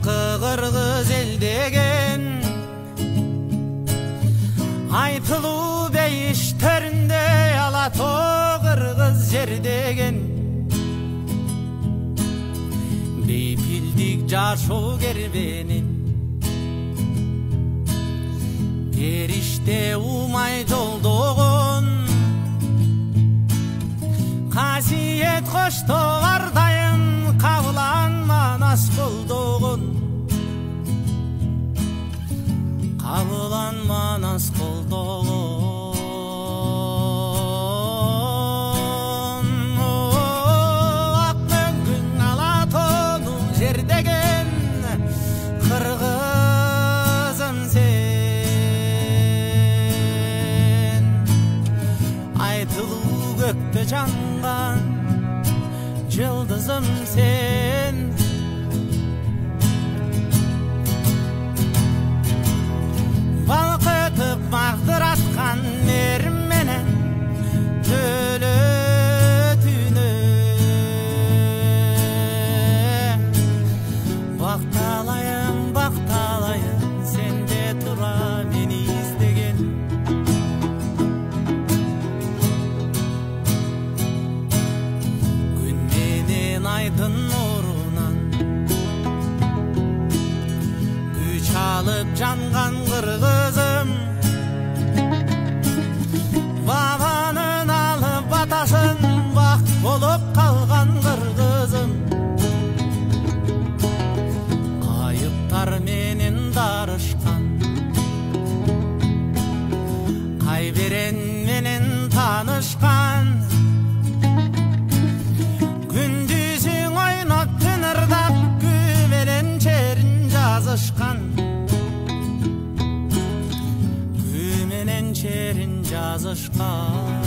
Kırkı el degen aytılуу beyişterinde alato kırgız jer degen beypildik жашоо кербенин периште умай жолдогон касиет коштогардайын кабыланман ас колдогон кабыланман ас колдогон ак мөңгүң алатоонун жер деген кыргызым сен айтылуу көктө жанган жылдызым сен балкытып магдыраткан мерим менен төлөтүнө бакталайын сенде тура мени издеген күн менен айдын нурунан күч алып жанган кыргызым бабанын алып батасын бак болуп калган кыргызым кайыптар менен дарышкан кайберен менен таанышкан күндүзүң ойноп тынырдап күү менен черин жазышкан черин жазышкан